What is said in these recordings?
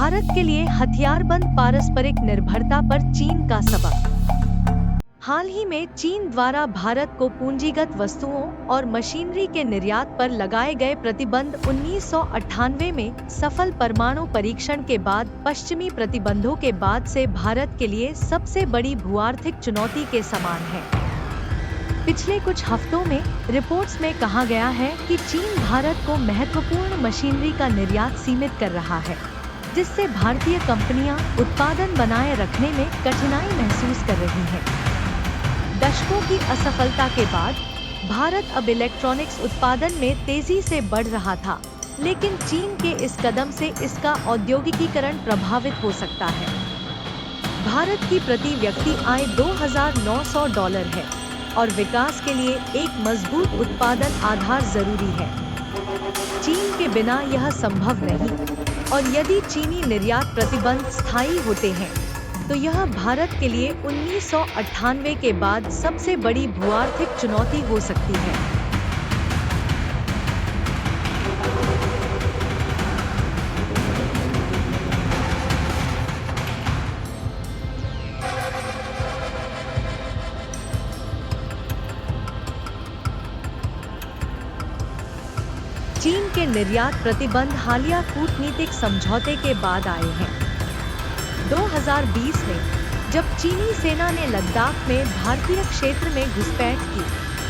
भारत के लिए हथियारबंद पारस्परिक निर्भरता पर चीन का सबक। हाल ही में चीन द्वारा भारत को पूंजीगत वस्तुओं और मशीनरी के निर्यात पर लगाए गए प्रतिबंध 1998 में सफल परमाणु परीक्षण के बाद पश्चिमी प्रतिबंधों के बाद से भारत के लिए सबसे बड़ी भूआर्थिक चुनौती के समान है। पिछले कुछ हफ्तों में रिपोर्ट्स में कहा गया है कि चीन भारत को महत्वपूर्ण मशीनरी का निर्यात सीमित कर रहा है, जिससे भारतीय कंपनियां उत्पादन बनाए रखने में कठिनाई महसूस कर रही हैं। दशकों की असफलता के बाद भारत अब इलेक्ट्रॉनिक्स उत्पादन में तेजी से बढ़ रहा था, लेकिन चीन के इस कदम से इसका औद्योगिकीकरण प्रभावित हो सकता है। भारत की प्रति व्यक्ति आय $2,900 है और विकास के लिए एक मजबूत उत्पादन आधार जरूरी है। चीन के बिना यह संभव नहीं, और यदि चीनी निर्यात प्रतिबंध स्थायी होते हैं तो यह भारत के लिए 1998 के बाद सबसे बड़ी भूआर्थिक चुनौती हो सकती है। चीन के निर्यात प्रतिबंध हालिया कूटनीतिक समझौते के बाद आए हैं। 2020 में जब चीनी सेना ने लद्दाख में भारतीय क्षेत्र में घुसपैठ की,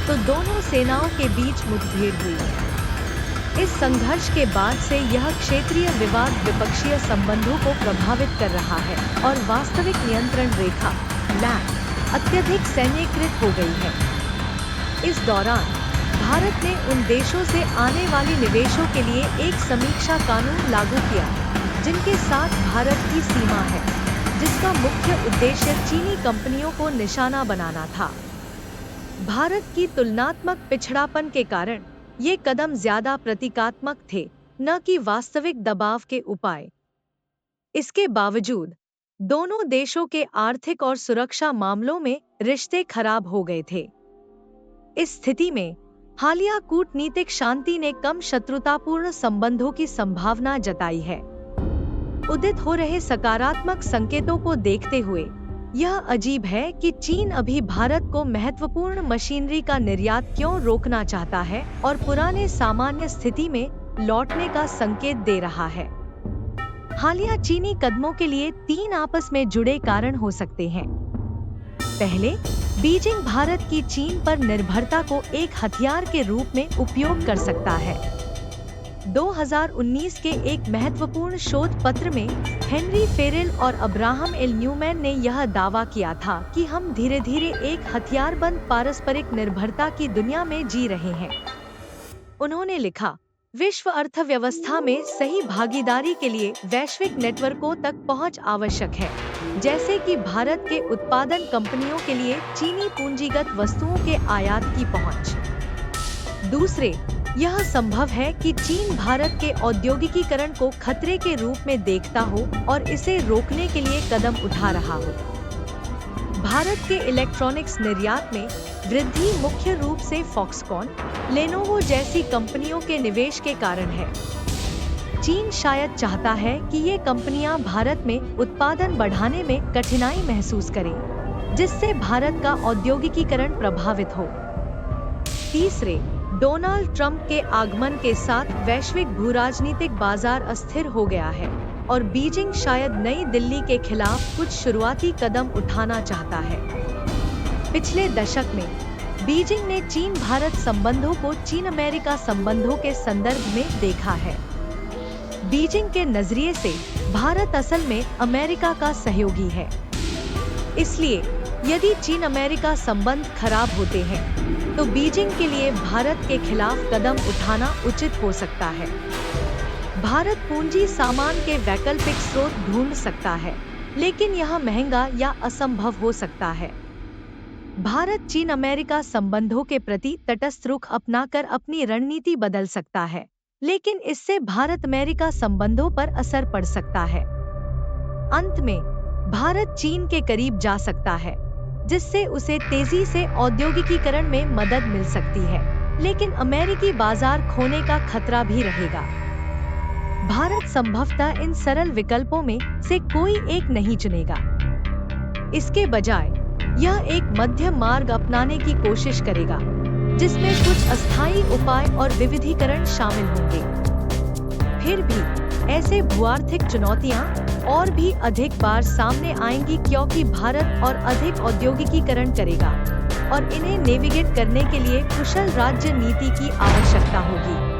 तो दोनों सेनाओं के बीच मुठभेड़ हुई। इस संघर्ष के बाद से यह क्षेत्रीय विवाद द्विपक्षीय संबंधों को प्रभावित कर रहा है और वास्तविक नियंत्रण रेखा लैंड अत्यधिक सैन्यीकृत हो गई है। इस दौरान भारत ने उन देशों से आने वाले निवेशों के लिए एक समीक्षा कानून लागू किया, जिनके साथ भारत की सीमा है, जिसका मुख्य उद्देश्य चीनी कंपनियों को निशाना बनाना था। भारत की तुलनात्मक पिछड़ापन के कारण ये कदम ज्यादा प्रतीकात्मक थे, न कि वास्तविक दबाव के उपाय। इसके बावजूद दोनों देशों के आर्थिक और सुरक्षा मामलों में रिश्ते खराब हो गए थे। इस स्थिति में हालिया कूटनीतिक शांति ने कम शत्रुतापूर्ण संबंधों की संभावना जताई है। उदित हो रहे सकारात्मक संकेतों को देखते हुए यह अजीब है कि चीन अभी भारत को महत्वपूर्ण मशीनरी का निर्यात क्यों रोकना चाहता है और पुराने सामान्य स्थिति में लौटने का संकेत दे रहा है। हालिया चीनी कदमों के लिए 3 आपस में जुड़े कारण हो सकते हैं। पहले, बीजिंग भारत की चीन पर निर्भरता को एक हथियार के रूप में उपयोग कर सकता है। 2019 के एक महत्वपूर्ण शोध पत्र में हेनरी फेरेल और अब्राहम एल न्यूमैन ने यह दावा किया था कि हम धीरे धीरे एक हथियारबंद पारस्परिक निर्भरता की दुनिया में जी रहे हैं। उन्होंने लिखा, विश्व अर्थव्यवस्था में सही भागीदारी के लिए वैश्विक नेटवर्कों तक पहुंच आवश्यक है, जैसे कि भारत के उत्पादन कंपनियों के लिए चीनी पूंजीगत वस्तुओं के आयात की पहुंच। दूसरे, यह संभव है कि चीन भारत के औद्योगिकीकरण को खतरे के रूप में देखता हो और इसे रोकने के लिए कदम उठा रहा हो। भारत के इलेक्ट्रॉनिक्स निर्यात में वृद्धि मुख्य रूप से फॉक्सकॉन, लेनोवो जैसी कंपनियों के निवेश के कारण है। चीन शायद चाहता है कि ये कंपनियां भारत में उत्पादन बढ़ाने में कठिनाई महसूस करें, जिससे भारत का औद्योगिकीकरण प्रभावित हो। तीसरे, डोनाल्ड ट्रंप के आगमन के साथ वैश्विक भूराजनीतिक बाजार अस्थिर हो गया है और बीजिंग शायद नई दिल्ली के खिलाफ कुछ शुरुआती कदम उठाना चाहता है। पिछले दशक में बीजिंग ने चीन भारत संबंधों को चीन अमेरिका संबंधों के संदर्भ में देखा है। बीजिंग के नजरिए से भारत असल में अमेरिका का सहयोगी है। इसलिए यदि चीन अमेरिका संबंध खराब होते हैं तो बीजिंग के लिए भारत के खिलाफ कदम उठाना उचित हो सकता है। भारत पूंजी सामान के वैकल्पिक स्रोत ढूंढ सकता है, लेकिन यह महंगा या असंभव हो सकता है। भारत चीन अमेरिका संबंधों के प्रति तटस्थ रुख अपनाकर अपनी रणनीति बदल सकता है, लेकिन इससे भारत अमेरिका संबंधों पर असर पड़ सकता है। अंत में भारत चीन के करीब जा सकता है, जिससे उसे तेजी से औद्योगिकीकरण में मदद मिल सकती है, लेकिन अमेरिकी बाजार खोने का खतरा भी रहेगा। भारत संभवतः इन सरल विकल्पों में से कोई एक नहीं चुनेगा। इसके बजाय यह एक मध्यम मार्ग अपनाने की कोशिश करेगा, जिसमें कुछ अस्थायी उपाय और विविधीकरण शामिल होंगे। फिर भी ऐसे भूआर्थिक चुनौतियां और भी अधिक बार सामने आएंगी, क्योंकि भारत और अधिक औद्योगिकीकरण करेगा और इन्हें नेविगेट करने के लिए कुशल राज्य नीति की आवश्यकता होगी।